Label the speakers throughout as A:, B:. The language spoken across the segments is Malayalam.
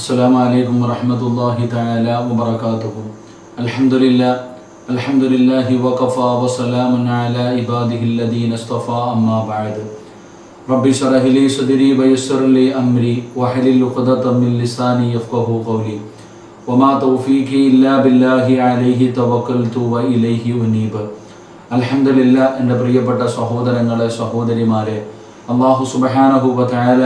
A: السلام عليكم ورحمة الله تعالى وبركاته. الحمد لله وكفى وسلام على عباده الذين اصطفى أما بعد. رب اشرح لي صدري ويسر لي أمري واحلل عقدة من لساني يفقهوا قولي وما توفيقي إلا بالله عليه توكلت وإليه أنيب. അൽഹംദുലില്ലാ. എൻ്റെ പ്രിയപ്പെട്ട സഹോദരങ്ങളെ സഹോദരിമാരെ, അല്ലാഹു സുബ്ഹാനഹു വ തആല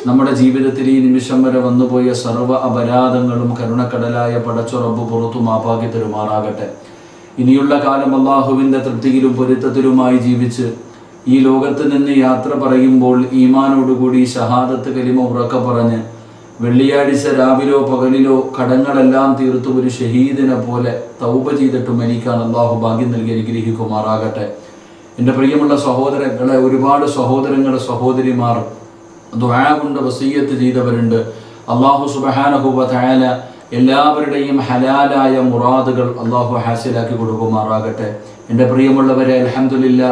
A: നമ്മുടെ ജീവിതത്തിൽ ഈ നിമിഷം വരെ വന്നുപോയ സർവ്വ അപരാധങ്ങളും കരുണക്കടലായ പടച്ച റബ്ബ് പുറത്തു മാപ്പാക്കി തരുമാറാകട്ടെ. ഇനിയുള്ള കാലം അല്ലാഹുവിൻ്റെ തൃപ്തിയിലും പൊരുത്തത്തിലുമായി ജീവിച്ച് ഈ ലോകത്ത് നിന്ന് യാത്ര പറയുമ്പോൾ ഈമാനോടുകൂടി ഷഹാദത്ത് കലിമ ഉറക്കെ പറഞ്ഞ് വെള്ളിയാഴ്ച രാവിലോ പകലിലോ കടങ്ങളെല്ലാം തീർത്തു ഒരു ഷഹീദിനെ പോലെ തൗബ ചെയ്തിട്ട് മരിക്കാൻ അല്ലാഹു ഭാഗ്യം നൽകി അനുഗ്രഹിക്കുമാറാകട്ടെ. എൻ്റെ പ്രിയമുള്ള സഹോദരങ്ങളെ, ഒരുപാട് സഹോദരങ്ങളെ സഹോദരിമാർ ദുആ കൊണ്ട് വസിയ്യത്ത് ചെയ്തവരുണ്ട്. അല്ലാഹു സുബ്ഹാനഹു വ തആല എല്ലാവരുടെയും ഹലാലായ മുറാദുകൾ അല്ലാഹു ഹാസിലാക്കി കൊടുക്കുമാറാകട്ടെ. എൻ്റെ പ്രിയമുള്ളവരെ, അൽഹംദുലില്ലാ,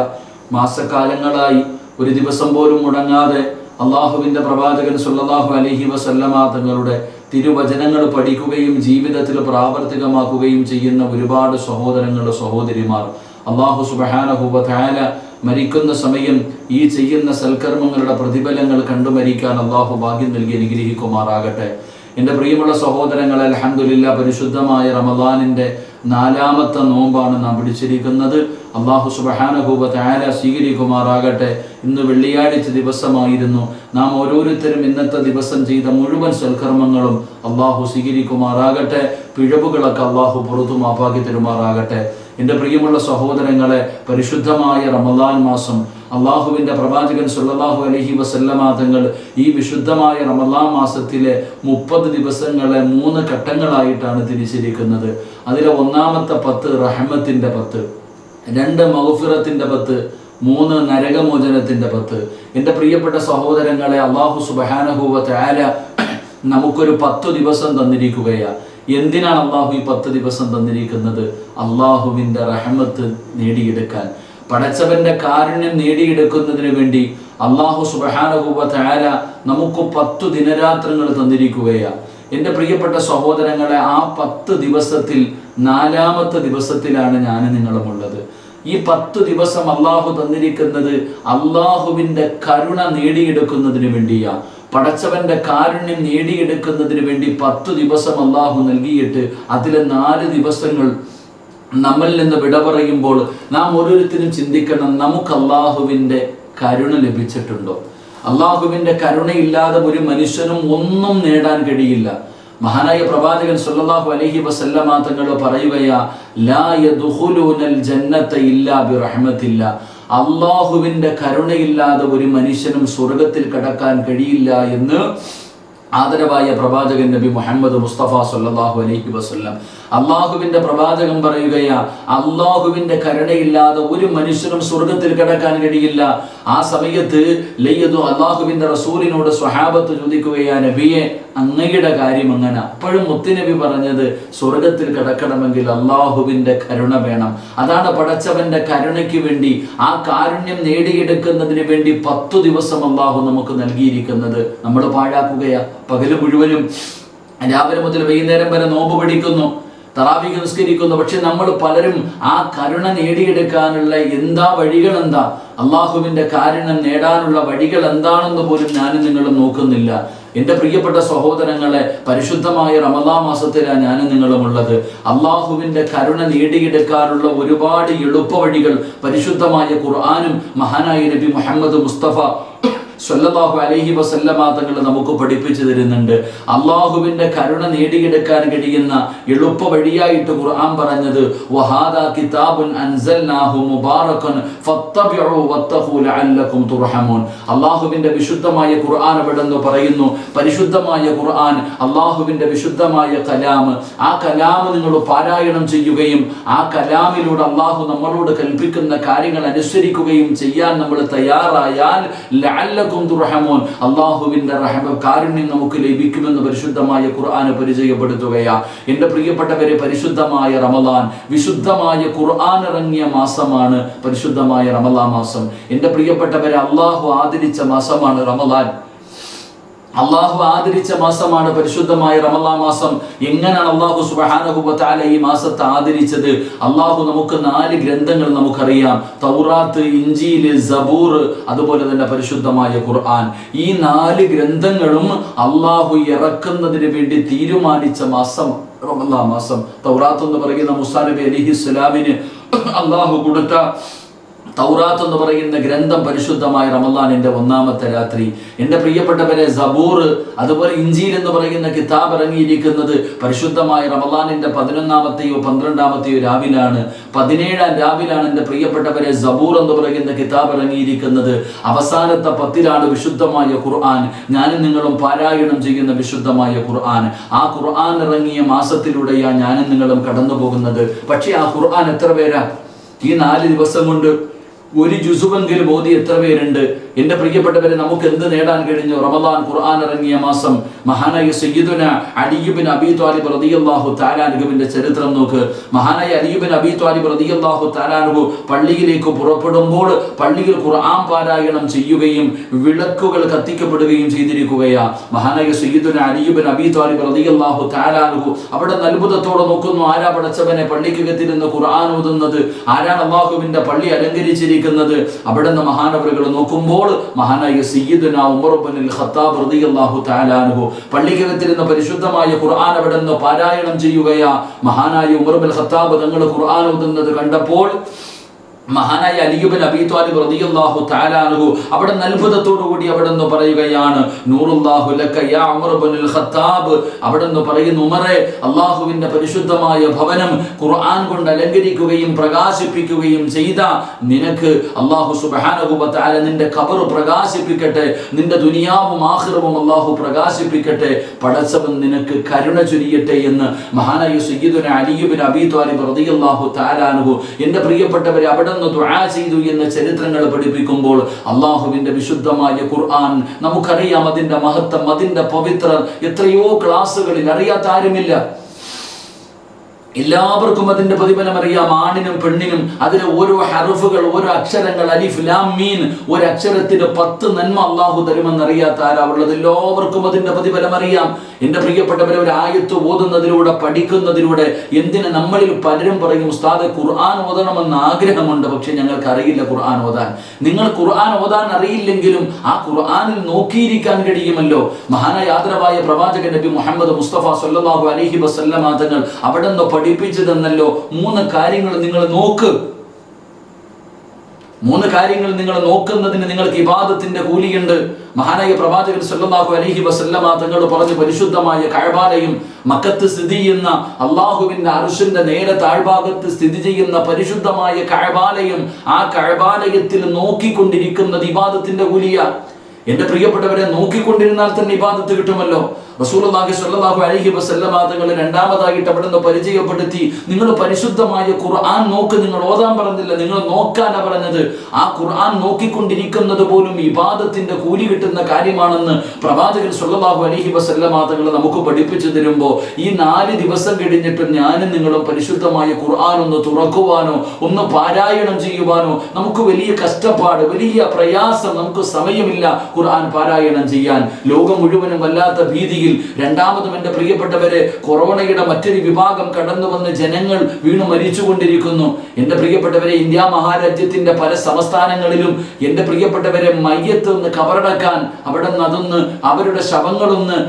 A: മാസക്കാലങ്ങളായി ഒരു ദിവസം പോലും മുടങ്ങാതെ അള്ളാഹുവിൻ്റെ പ്രവാചകൻ സല്ലല്ലാഹു അലൈഹി വസല്ലമ തങ്ങളുടെ തിരുവചനങ്ങൾ പഠിക്കുകയും ജീവിതത്തിൽ പ്രാവർത്തികമാക്കുകയും ചെയ്യുന്ന ഒരുപാട് സഹോദരങ്ങൾ സഹോദരിമാർ അല്ലാഹു സുബ്ഹാനഹു വ തആല മരിക്കുന്ന സമയം ഈ ചെയ്യുന്ന സൽക്കർമ്മങ്ങളുടെ പ്രതിഫലങ്ങൾ കണ്ടു മരിക്കാൻ അല്ലാഹു ഭാഗ്യം നൽകി അനുഗ്രഹിക്കുമാറാകട്ടെ. എൻ്റെ പ്രിയമുള്ള സഹോദരങ്ങളെ, അൽഹംദുലില്ലാ, പരിശുദ്ധമായ റമദാനിൻ്റെ 4ാമത്തെ നോമ്പാണ് നാം പിടിച്ചിരിക്കുന്നത്. അല്ലാഹു സുബ്ഹാനഹു വ തആല സ്വീകരിക്കുമാറാകട്ടെ. ഇന്ന് വെള്ളിയാഴ്ച ദിവസമായിരുന്നു. നാം ഓരോരുത്തരും ഇന്നത്തെ ദിവസം ചെയ്ത മുഴുവൻ സൽക്കർമ്മങ്ങളും അല്ലാഹു സ്വീകരിക്കുമാറാകട്ടെ. പിഴവുകളൊക്കെ അല്ലാഹു പുറത്തു മാപ്പാക്കി തരുമാറാകട്ടെ. എൻ്റെ പ്രിയമുള്ള സഹോദരങ്ങളെ, പരിശുദ്ധമായ റമദാൻ മാസം അള്ളാഹുവിൻ്റെ പ്രവാചകൻ സല്ലല്ലാഹു അലൈഹി വസല്ലമ തങ്ങൾ ഈ വിശുദ്ധമായ റമദാൻ മാസത്തിലെ 30 ദിവസങ്ങളെ 3 ഘട്ടങ്ങളായിട്ടാണ് തിരിച്ചിരിക്കുന്നത്. അതിലെ 1ാമത്തെ 10 റഹ്മത്തിൻ്റെ 10, 2 മഗ്ഫിറത്തിൻ്റെ 10, 3 നരകമോചനത്തിൻ്റെ 10. എൻ്റെ പ്രിയപ്പെട്ട സഹോദരങ്ങളെ, അല്ലാഹു സുബ്ഹാനഹു വ തആല നമുക്കൊരു 10 ദിവസം തന്നിരിക്കുകയാണ്. എന്തിനാണ് അള്ളാഹു ഈ 10 ദിവസം തന്നിരിക്കുന്നത്? അള്ളാഹുവിൻ്റെ റഹ്മത്ത് നേടിയെടുക്കാൻ, പടച്ചവന്റെ കാരുണ്യം നേടിയെടുക്കുന്നതിന് വേണ്ടി അല്ലാഹു സുബ്ഹാനഹു വ തആല നമുക്ക് 10 ദിനരാത്രങ്ങൾ തന്നിരിക്കുകയാണ്. എൻ്റെ പ്രിയപ്പെട്ട സഹോദരങ്ങളെ, ആ 10 ദിവസത്തിൽ 4ാമത്തെ ദിവസത്തിലാണ് ഞാൻ നിങ്ങളുമുള്ളത്. ഈ 10 ദിവസം അള്ളാഹു തന്നിരിക്കുന്നത് അള്ളാഹുവിൻ്റെ കരുണ നേടിയെടുക്കുന്നതിന് വേണ്ടിയാണ്. പടച്ചവന്റെ കാരുണ്യം നേടിയെടുക്കുന്നതിന് വേണ്ടി 10 ദിവസം അള്ളാഹു നൽകിയിട്ട് അതിലെ 4 ദിവസങ്ങൾ നമ്മളിൽ നിന്ന് വിട പറയുമ്പോൾ നാം ഓരോരുത്തരും ചിന്തിക്കണം, നമുക്ക് അള്ളാഹുവിൻ്റെ കരുണ ലഭിച്ചിട്ടുണ്ടോ? അള്ളാഹുവിൻ്റെ കരുണയില്ലാതെ ഒരു മനുഷ്യനും ഒന്നും നേടാൻ കഴിയില്ല. മഹാനായ പ്രവാചകൻ സല്ലല്ലാഹു അലൈഹി വസല്ലമ തങ്ങൾ പറയുകയാ, ലാ യദ്ഖുലൂനൽ ജന്നത ഇല്ലാ ബിറഹ്മത്തില്ലാ. അള്ളാഹുവിൻ്റെ കരുണയില്ലാതെ ഒരു മനുഷ്യനും സ്വർഗത്തിൽ കടക്കാൻ കഴിയില്ല എന്ന് ആദരവായ പ്രവാചകൻ നബി മുഹമ്മദ് മുസ്തഫ സല്ലല്ലാഹു അലൈഹി വസല്ലം. അള്ളാഹുവിൻ്റെ പ്രവാചകൻ പറയുകയാ, അള്ളാഹുവിൻ്റെ കരുണയില്ലാതെ ഒരു മനുഷ്യനും സ്വർഗത്തിൽ കടക്കാൻ കഴിയില്ല. ആ സമയത്ത് അള്ളാഹുവിൻ്റെ റസൂലിനോട് സ്വഹാബത്ത് ചോദിക്കുകയാ, നബിയെ, അങ്ങയുടെ കാര്യം എങ്ങനെ? അപ്പോഴും മുത്തുനബി പറഞ്ഞത്, സ്വർഗത്തിൽ കിടക്കണമെങ്കിൽ അള്ളാഹുവിൻ്റെ കരുണ വേണം. അതാണ് പടച്ചവന്റെ കരുണയ്ക്ക് വേണ്ടി, ആ കാരുണ്യം നേടിയെടുക്കുന്നതിന് വേണ്ടി 10 ദിവസം അള്ളാഹു നമുക്ക് നൽകിയിരിക്കുന്നത്. നമ്മൾ പാഴാക്കുകയാ. പകല് മുഴുവനും രാവിലെ മുതൽ വൈകുന്നേരം വരെ നോമ്പ് പിടിക്കുന്നു, തറാവീഹ് നിസ്കരിക്കുന്നു. പക്ഷെ നമ്മൾ പലരും ആ കരുണ നേടിയെടുക്കാനുള്ള വഴികൾ എന്താ, അള്ളാഹുവിൻ്റെ കാരുണ്യം നേടാനുള്ള വഴികൾ എന്താണെന്ന് പോലും ഞാനും നിങ്ങളും നോക്കുന്നില്ല. എൻ്റെ പ്രിയപ്പെട്ട സഹോദരങ്ങളെ, പരിശുദ്ധമായ റമദാൻ മാസത്തിലാണ് ഞാനും നിങ്ങളും ഉള്ളത്. അള്ളാഹുവിൻ്റെ കരുണ നേടിയെടുക്കാനുള്ള ഒരുപാട് എളുപ്പ വഴികൾ പരിശുദ്ധമായ ഖുർആനും മഹാനായ നബി മുഹമ്മദ് മുസ്തഫ സല്ലല്ലാഹു അലൈഹി വസല്ലമ തങ്ങൾ നമുക്ക് പഠിപ്പിച്ചു തരുന്നുണ്ട്. അള്ളാഹുവിൻ്റെ കരുണ നേടിയെടുക്കാൻ കഴിയുന്ന എളുപ്പ വഴിയായിട്ട് ഖുർആൻ പറഞ്ഞത്, വഹാദാ കിതാബുൻ അൻസൽനാഹു മുബാറകൻ ഫത്തബിഉ വത്തഖൂ ലഅല്ലകും തുർഹമൂൻ. അള്ളാഹുവിൻ്റെ വിശുദ്ധമായ ഖുർആൻ എവിടെന്ന് പറയുന്നു? പരിശുദ്ധമായ ഖുർആൻ അള്ളാഹുവിൻ്റെ വിശുദ്ധമായ കലാം. ആ കലാം നിങ്ങൾ പാരായണം ചെയ്യുകയും ആ കലാമിലൂടെ അള്ളാഹു നമ്മളോട് കൽപ്പിക്കുന്ന കാര്യങ്ങൾ അനുസരിക്കുകയും ചെയ്യാൻ നമ്മൾ തയ്യാറായാൽ ലഅല്ലകും തുർഹമൂൻ, അള്ളാഹുവിൻ്റെ കാരുണ്യം നമുക്ക് ലഭിക്കുമെന്ന് പരിശുദ്ധമായ ഖുർആൻ പരിചയപ്പെടുത്തുകയാണ്. എൻ്റെ പ്രിയപ്പെട്ടവരെ, പരിശുദ്ധമായ റമദാൻ, വിശുദ്ധമായ ഖുർആൻ ഇറങ്ങിയ മാസമാണ് പരിശുദ്ധമായ റമദാൻ മാസം. എൻ്റെ പ്രിയപ്പെട്ടവരെ, അള്ളാഹു ആദരിച്ച മാസമാണ് റമദാൻ. അള്ളാഹു ആദരിച്ച മാസമാണ് പരിശുദ്ധമായ റമളാൻ മാസം. എങ്ങനെയാണ് അള്ളാഹു സുബ്ഹാനഹു വ തആല ഈ മാസത്തെ ആദരിച്ചത്? അള്ളാഹു നമുക്ക് 4 ഗ്രന്ഥങ്ങൾ നമുക്കറിയാം: തൗറാത്ത്, ഇഞ്ചീൽ, സബൂർ, അതുപോലെ തന്നെ പരിശുദ്ധമായ ഖുർആൻ. ഈ 4 ഗ്രന്ഥങ്ങളും അള്ളാഹു ഇറക്കുന്നതിന് വേണ്ടി തീരുമാനിച്ച മാസം റമളാൻ മാസം. തൗറാത്ത് എന്ന് പറയുന്ന മൂസാ നബി അലൈഹിസ്സലാമിന് അള്ളാഹു കൊടുത്ത തൗറാത്ത് എന്ന് പറയുന്ന ഗ്രന്ഥം പരിശുദ്ധമായ റമളാനിന്റെ 1-ാമത്തെ രാത്രി. എൻ്റെ പ്രിയപ്പെട്ടവരെ, സബൂർ അതുപോലെ ഇഞ്ചീൽ എന്ന് പറയുന്ന കിതാബ് ഇറങ്ങിയിരിക്കുന്നത് പരിശുദ്ധമായ റമളാനിന്റെ 11-ാമത്തെയോ 12-ാമത്തെയോ രാവിലാണ്. 17-ാം രാവിലാണ് എൻ്റെ പ്രിയപ്പെട്ടവരെ സബൂർ എന്ന് പറയുന്ന കിതാബ് ഇറങ്ങിയിരിക്കുന്നത്. അവസാനത്തെ 10-ലാണ് വിശുദ്ധമായ ഖുർആൻ, ഞാനും നിങ്ങളും പാരായണം ചെയ്യുന്ന വിശുദ്ധമായ ഖുർആൻ. ആ ഖുർആൻ ഇറങ്ങിയ മാസത്തിലൂടെയാണ് ഞാനും നിങ്ങളും കടന്നു പോകുന്നത്. പക്ഷേ ആ ഖുർആൻ എത്ര പേരാ ഈ 4 ദിവസം കൊണ്ട് ഒരു ജുസുവെങ്കിലും ഓതി എത്ര പേരുണ്ട്? എൻ്റെ പ്രിയപ്പെട്ടവരെ, നമുക്ക് എന്ത് നേടാൻ കഴിഞ്ഞു? റമളാൻ ഖുർആൻ ഇറങ്ങിയ മാസം. മഹാനായ സയ്യിദുന അലി ഇബ്നു അബീ ത്വാലിബ് റളിയല്ലാഹു തആല അൻഹുവിന്റെ ചരിത്രം നോക്ക്. മഹാനായ അലി ഇബ്നു അബീ ത്വാലിബ് റളിയല്ലാഹു തആല അൻഹു പള്ളിയിലേക്ക് പുറപ്പെടുമ്പോൾ പള്ളിയിൽ ഖുർആൻ പാരായണം ചെയ്യുകയും വിളക്കുകൾ കത്തിക്കപ്പെടുകയും ചെയ്തിരിക്കുകയാണ്. മഹാനായ സയ്യിദുന അലി ഇബ്നു അബീ ത്വാലിബ് റളിയല്ലാഹു തആല അൻഹു അവിടെ അത്ഭുതത്തോടെ നോക്കുന്നു. ആരാ പടച്ചവനെ പള്ളിക്കകത്തിരുന്ന് ഖുർആൻ ഓതുന്നത്? ആരാണ് അല്ലാഹുവിന്റെ പള്ളി അലങ്കരിച്ചിരിക്കുന്നത്? അവിടെ നിന്ന് മഹാനവറുകൾ നോക്കുമ്പോൾ മഹാനായ സയ്യിദുന ഉമർ ഇബ്നുൽ ഖത്താബ് റളിയല്ലാഹു തആല അൻഹു പള്ളിക്കകത്തിരുന്ന പരിശുദ്ധമായ ഖുർആൻ അവിടെ നിന്ന് പാരായണം ചെയ്യുകയാ. മഹാനായ ഉമർ ഇബ്നുൽ ഖത്താബ് തങ്ങൾ ഖുർആൻ ഓതുന്നത് കണ്ടപ്പോൾ മഹാനായ അലി ഇബ്നു അബീ ത്വാലിബ് റളിയല്ലാഹു തആല അൻഹു അവിടെ അത്ഭുതത്തോടു കൂടി അവിടെ നിന്ന് പറയുകയാണ്, നൂറുല്ലാഹു ലക യാ ഉമർ ഇബ്നുൽ ഖത്താബ്. അവിടെ നിന്ന് പറയുന്നു, ഉമറേ, അല്ലാഹുവിന്റെ പരിശുദ്ധമായ ഭവനം ഖുർആൻ കൊണ്ട് അലങ്കരിക്കുകയും പ്രകാശിപ്പിക്കുകയും ചെയ്ത നിനക്ക് അല്ലാഹു സുബ്ഹാനഹു വ തആല നിന്റെ ഖബർ പ്രകാശിപ്പിക്കട്ടെ, നിന്റെ ദുനിയാവും ആഖിറവും അല്ലാഹു പ്രകാശിപ്പിക്കട്ടെ, പടച്ചവൻ നിനക്ക് കരുണ ചൊരിയട്ടെ എന്ന് മഹാനായ സയ്യിദുന അലി ഇബ്നു അബീ ത്വാലിബ് റളിയല്ലാഹു തആല അൻഹു എൻ്റെ പ്രിയപ്പെട്ടവരെ അവിടെ ദുആ ചെയ്തു എന്ന ചരിത്രങ്ങൾ പഠിപ്പിക്കുമ്പോൾ അള്ളാഹുവിന്റെ വിശുദ്ധമായ ഖുർആൻ നമുക്കറിയാം. അതിന്റെ മഹത്വം, അതിന്റെ പവിത്ര എത്രയോ ക്ലാസ്സുകളിൽ അറിയാത്ത ആരുമില്ല. എല്ലാവർക്കും അതിന്റെ പ്രതിഫലം അറിയാം. ആണിനും പെണ്ണിനും അതിലെ ഓരോ ഹർഫുകൾ, ഓരോ അക്ഷരങ്ങൾ, അലിഫ് ലാം മീൻ, ഒരു അക്ഷരത്തിന് 10 നന്മ അള്ളാഹു തരുമെന്ന് അറിയാത്ത ആരാ ഉള്ളത്? എല്ലാവർക്കും അതിന്റെ പ്രതിഫലം അറിയാം. എൻ്റെ പ്രിയപ്പെട്ടവരെ, ഒരു ആയത്ത് ഓതുന്നതിലൂടെ, പഠിക്കുന്നതിലൂടെ എന്തിന് നമ്മളിൽ പലരും പറയും, ഉസ്താദ് ഖുർആൻ ഓതണമെന്ന് ആഗ്രഹമുണ്ട്, പക്ഷെ ഞങ്ങൾക്ക് അറിയില്ല ഖുർആൻ ഓതാൻ. നിങ്ങൾ ഖുർആൻ ഓതാൻ അറിയില്ലെങ്കിലും ആ ഖുർആനിൽ നോക്കിയിരിക്കാൻ കഴിയുമല്ലോ. മഹാനായ ആദരവായ പ്രവാചകൻ നബി മുഹമ്മദ് മുസ്തഫ സല്ലല്ലാഹു അലൈഹി വസല്ലമ തങ്ങൾ അവിടെ നിന്ന് പഠിപ്പിച്ചു തന്നല്ലോ. 3 കാര്യങ്ങൾ നിങ്ങൾ നോക്ക്. 3 കാര്യങ്ങൾ നിങ്ങൾ നോക്കുന്നതിന് നിങ്ങൾക്ക് ഇബാദത്തിന്റെ കൂലിയുണ്ട്. മഹാനായ പ്രവാചകൻ സല്ലല്ലാഹു അലൈഹി വസല്ലമ തങ്ങൾ പറഞ്ഞു, പരിശുദ്ധമായ കഅബാലയം, മക്കത്ത് സ്ഥിതി ചെയ്യുന്ന അല്ലാഹുവിന്റെ അർശിന്റെ നേരെ താഴ്ഭാഗത്ത് സ്ഥിതി ചെയ്യുന്ന പരിശുദ്ധമായ കഅബാലയം, ആ കഅബാലയത്തിൽ നോക്കിക്കൊണ്ടിരിക്കുന്നത് ഇബാദത്തിന്റെ കൂലിയാ. എൻ്റെ പ്രിയപ്പെട്ടവരെ, നോക്കിക്കൊണ്ടിരുന്നാൽ തന്നെ ഇബാദത്ത് കിട്ടുമല്ലോ. റസൂലുള്ളാഹി സ്വല്ലല്ലാഹു അലൈഹി വസല്ലമ തങ്ങൾ രണ്ടാമതായിട്ട് അവിടെ നിന്ന് പരിചയപ്പെടുത്തി, നിങ്ങൾ പരിശുദ്ധമായ ഖുർആൻ നോക്ക്. നിങ്ങൾ ഓതാൻ പറഞ്ഞില്ല, നിങ്ങൾ നോക്കാനാ പറഞ്ഞത്. ആ ഖുർആൻ നോക്കിക്കൊണ്ടിരിക്കുന്നത് പോലും ഇബാദത്തിന്റെ കൂലി കിട്ടുന്ന കാര്യമാണെന്ന് പ്രവാചകൻ സ്വല്ലല്ലാഹു അലൈഹി വസല്ലമ തങ്ങൾ നമുക്ക് പഠിപ്പിച്ചു തരുമ്പോൾ, ഈ 4 ദിവസം കഴിഞ്ഞിട്ട് ഞാനും നിങ്ങളും പരിശുദ്ധമായ ഖുർആൻ ഒന്ന് തുറക്കുവാനോ ഒന്ന് പാരായണം ചെയ്യുവാനോ നമുക്ക് വലിയ കഷ്ടപ്പാട്, വലിയ പ്രയാസം, നമുക്ക് സമയമില്ല ഖുർആൻ പാരായണം ചെയ്യാൻ. ലോകം മുഴുവനും വല്ലാത്ത ഭീതിയിൽ. രണ്ടാമതും എൻ്റെ പ്രിയപ്പെട്ടവരെ, കൊറോണയുടെ മറ്റൊരു വിഭാഗം കടന്നു വന്ന് ജനങ്ങൾ വീണു മരിച്ചുകൊണ്ടിരിക്കുന്നു. എൻ്റെ പ്രിയപ്പെട്ടവരെ, ഇന്ത്യ മഹാരാജ്യത്തിന്റെ പല സംസ്ഥാനങ്ങളിലും എൻ്റെ പ്രിയപ്പെട്ടവരെ മയ്യത്ത് ഒന്ന് കബറടക്കാൻ, അവിടെ നിന്ന് അതൊന്ന് അവരുടെ ശവങ്ങളൊന്ന്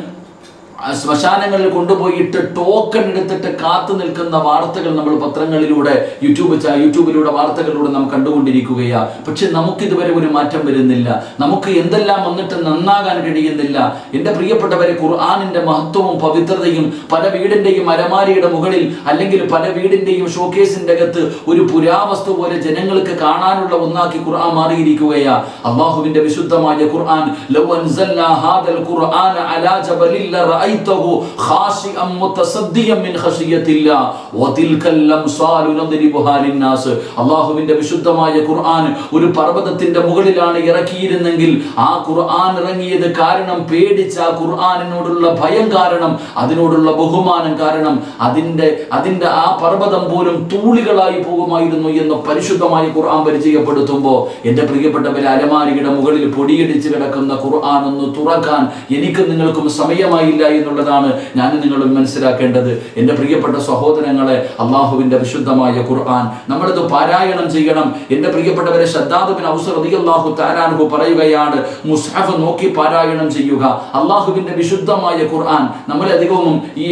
A: ശ്മശാനങ്ങളിൽ കൊണ്ടുപോയിട്ട് ടോക്കൺ എടുത്തിട്ട് കാത്തു നിൽക്കുന്ന വാർത്തകൾ നമ്മൾ പത്രങ്ങളിലൂടെ, യൂട്യൂബിലൂടെ വാർത്തകളിലൂടെ നാം കണ്ടുകൊണ്ടിരിക്കുകയാണ്. പക്ഷെ നമുക്കിതുവരെ ഒരു മാറ്റം വരുന്നില്ല. നമുക്ക് എന്തെല്ലാം വന്നിട്ട് നന്നാകാൻ കഴിയുന്നില്ല. എൻ്റെ പ്രിയപ്പെട്ടവരെ, ഖുർആനിന്റെ മഹത്വവും പവിത്രതയും പല വീടിന്റെയും അലമാരിയുടെ മുകളിൽ അല്ലെങ്കിൽ പല വീടിന്റെയും ഷോക്കേസിന്റെ അകത്ത് ഒരു പുരാവസ്തു പോലെ ജനങ്ങൾക്ക് കാണാനുള്ള ഒന്നാക്കി ഖുർആൻ മാറിയിരിക്കുകയാണ്. അല്ലാഹുവിന്റെ വിശുദ്ധമായ ഖുർആൻ, ലൗ അൻസൽനാ ഹാദൽ ഖുർആന അലാ ജബലിൽ റഅയ്തഹു ഖാശിഅൻ മുതസദ്ദിയൻ മിൻ ഖശിയത്തില്ലാ വതിൽകൽ അംസാലു നദ്രിബുഹാ ലിന്നാസ്. അല്ലാഹുവിന്റെ വിശുദ്ധമായ ഖുർആൻ ഒരു പർവ്വതത്തിന്റെ മുകളിലാണ് ഇറക്കിയിരുന്നെങ്കിൽ ആ ഖുർആൻ ഇറങ്ങിയത് കാരണം പേടിച്ച ആ ഖുർആനിനോടുള്ള ഭയം കാരണം, അതിനോടുള്ള ബഹുമാനം കാരണം അതിന്റെ ആ പർവ്വതം പോലും തൂളികളായി പോകുമായിരുന്നു എന്ന് പരിശുദ്ധമായ ഖുർആൻ പരിചയപ്പെടുത്തുമ്പോൾ എൻ്റെ പ്രിയപ്പെട്ടവരെ, അലമാരിയുടെ മുകളിൽ പൊടിയടിച്ച് കിടക്കുന്ന ഖുർആൻ ഒന്ന് തുറക്കാൻ എനിക്ക് നിങ്ങൾക്കും സമയമായില്ല എന്നുള്ളതാണ് ഞാൻ നിങ്ങളും മനസ്സിലാക്കേണ്ടത്. എൻ്റെ പ്രിയപ്പെട്ട സഹോദരങ്ങളെ, അള്ളാഹുവിന്റെ വിശുദ്ധമായ ഖുർആൻ നമ്മളിത് പാരായണം ചെയ്യണം. എൻ്റെ പ്രിയപ്പെട്ടവരെ, ശദ്ദാദ് ബിൻ ഔസ് റളിയല്ലാഹു തആല അൻഹു പറയുകയാണ്, മുസ്ഹഫ് നോക്കി പാരായണം ചെയ്യുക. അള്ളാഹുവിന്റെ വിശുദ്ധമായ ഖുർആൻ നമ്മൾ അധികവും ഈ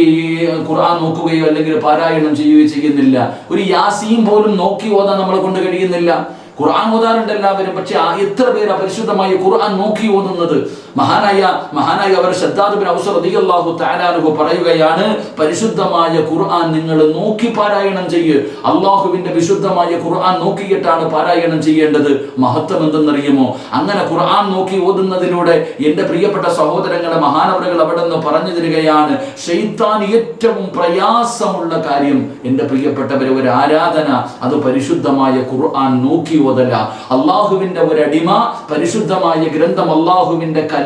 A: ഖുർആൻ നോക്കുകയോ അല്ലെങ്കിൽ പാരായണം ചെയ്യുകയോ ചെയ്യുന്നില്ല. ഒരു യാസീൻ പോലും നോക്കി ഓതാൻ നമ്മളെ കൊണ്ട് കഴിയുന്നില്ല. ഖുർആൻ ഓതാറുണ്ട് എല്ലാവരും, പക്ഷെ എത്ര പേര് പരിശുദ്ധമായ ഖുർആൻ നോക്കി ഓതുന്നത്? മഹാനായ അവർ ശദ്ദാദ് ബിൻ ഔസ് റളിയല്ലാഹു തആല അൻഹു പറയുകയാണ്, പരിശുദ്ധമായ ഖുർആൻ നിങ്ങൾ നോക്കി പാരായണം ചെയ്യ്. അള്ളാഹുവിന്റെ വിശുദ്ധമായ ഖുർആൻ നോക്കിയിട്ടാണ് പാരായണം ചെയ്യേണ്ടത്. മഹത്വം എന്തെന്നറിയുമോ? അങ്ങനെ ഖുർആൻ നോക്കി ഓതുന്നതിലൂടെ എൻ്റെ പ്രിയപ്പെട്ട സഹോദരങ്ങളെ, മഹാനവറുകൾ അവിടെ നിന്ന് പറഞ്ഞു തരികയാണ്, ശൈത്താൻ ഏറ്റവും പ്രയാസമുള്ള കാര്യം എൻ്റെ പ്രിയപ്പെട്ടവരെ, ഒരു ആരാധന അത് പരിശുദ്ധമായ ഖുർആൻ നോക്കി ഓതല. അള്ളാഹുവിന്റെ ഒരടിമ പരിശുദ്ധമായ ഗ്രന്ഥം, അള്ളാഹുവിന്റെ കലാം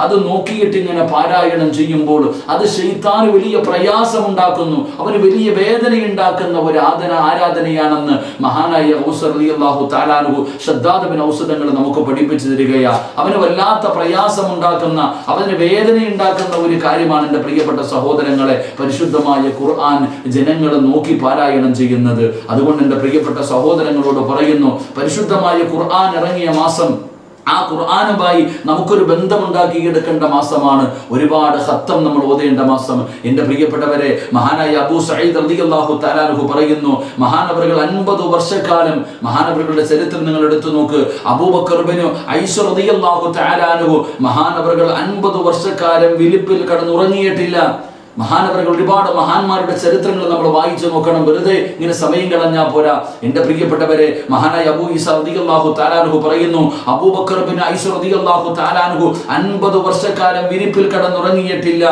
A: അത് നോക്കിയിട്ട് ഇങ്ങനെ പാരായണം ചെയ്യുമ്പോൾ അത് ശൈത്താന് വലിയ പ്രയാസമുണ്ടാക്കുന്നു, അവന് വലിയ വേദനയുണ്ടാക്കുന്ന ഒരു ആരാധനയാണെന്ന് മഹാനായ ഔസ് റളിയല്ലാഹു തആല അൻഹു ശദ്ദാദ് ബിൻ ഔസ് തങ്ങൾ നമുക്ക് പഠിപ്പിച്ചു തരികയാണ്. അവന് വല്ലാത്ത പ്രയാസമുണ്ടാക്കുന്ന, അവന് വേദനയുണ്ടാക്കുന്ന ഒരു കാര്യമാണ് എൻ്റെ പ്രിയപ്പെട്ട സഹോദരങ്ങളെ, പരിശുദ്ധമായ ഖുർആൻ ജനങ്ങൾ നോക്കി പാരായണം ചെയ്യുന്നത്. അതുകൊണ്ട് എൻ്റെ പ്രിയപ്പെട്ട സഹോദരങ്ങളോട് പറയുന്നു, പരിശുദ്ധമായ ഖുർആൻ ഇറങ്ങിയ മാസം, ആ ഖുർആനുമായി നമുക്കൊരു ബന്ധമുണ്ടാക്കിയെടുക്കേണ്ട മാസമാണ്. ഒരുപാട് ഖത്തം നമ്മൾ ഓതേണ്ട മാസം. എൻ്റെ പ്രിയപ്പെട്ടവരെ, മഹാനായ അബൂ സഈദ് റളിയല്ലാഹു തആല അൻഹു പറയുന്നു, മഹാനവറുകൾ 50 വർഷക്കാലം, മഹാനവറുകളുടെ ചരിത്രം നിങ്ങൾ എടുത്തു നോക്ക്, അബൂബക്കർ ഇബ്നു ഐസ റളിയല്ലാഹു തആല അൻഹു മഹാനവറുകൾ 50 വർഷക്കാലം വിലിപ്പിൽ കടന്നുറങ്ങിയിട്ടില്ല. മഹാനവറുകൾ ഒരുപാട് മഹാന്മാരുടെ ചരിത്രങ്ങൾ നമ്മൾ വായിച്ചു നോക്കണം. വെറുതെ ഇങ്ങനെ സമയം കളഞ്ഞാൽ പോരാ. എൻ്റെ പ്രിയപ്പെട്ടവരെ, മഹാനായ അബൂ ഈസ റളിയല്ലാഹു തആല അൻഹു പറയുന്നു, അബൂബക്കർ ഇബ്നു ഐസ റളിയല്ലാഹു തആല അൻഹു 50 വർഷക്കാലം വിരിപ്പിൽ കടന്നുറങ്ങിയിട്ടില്ല.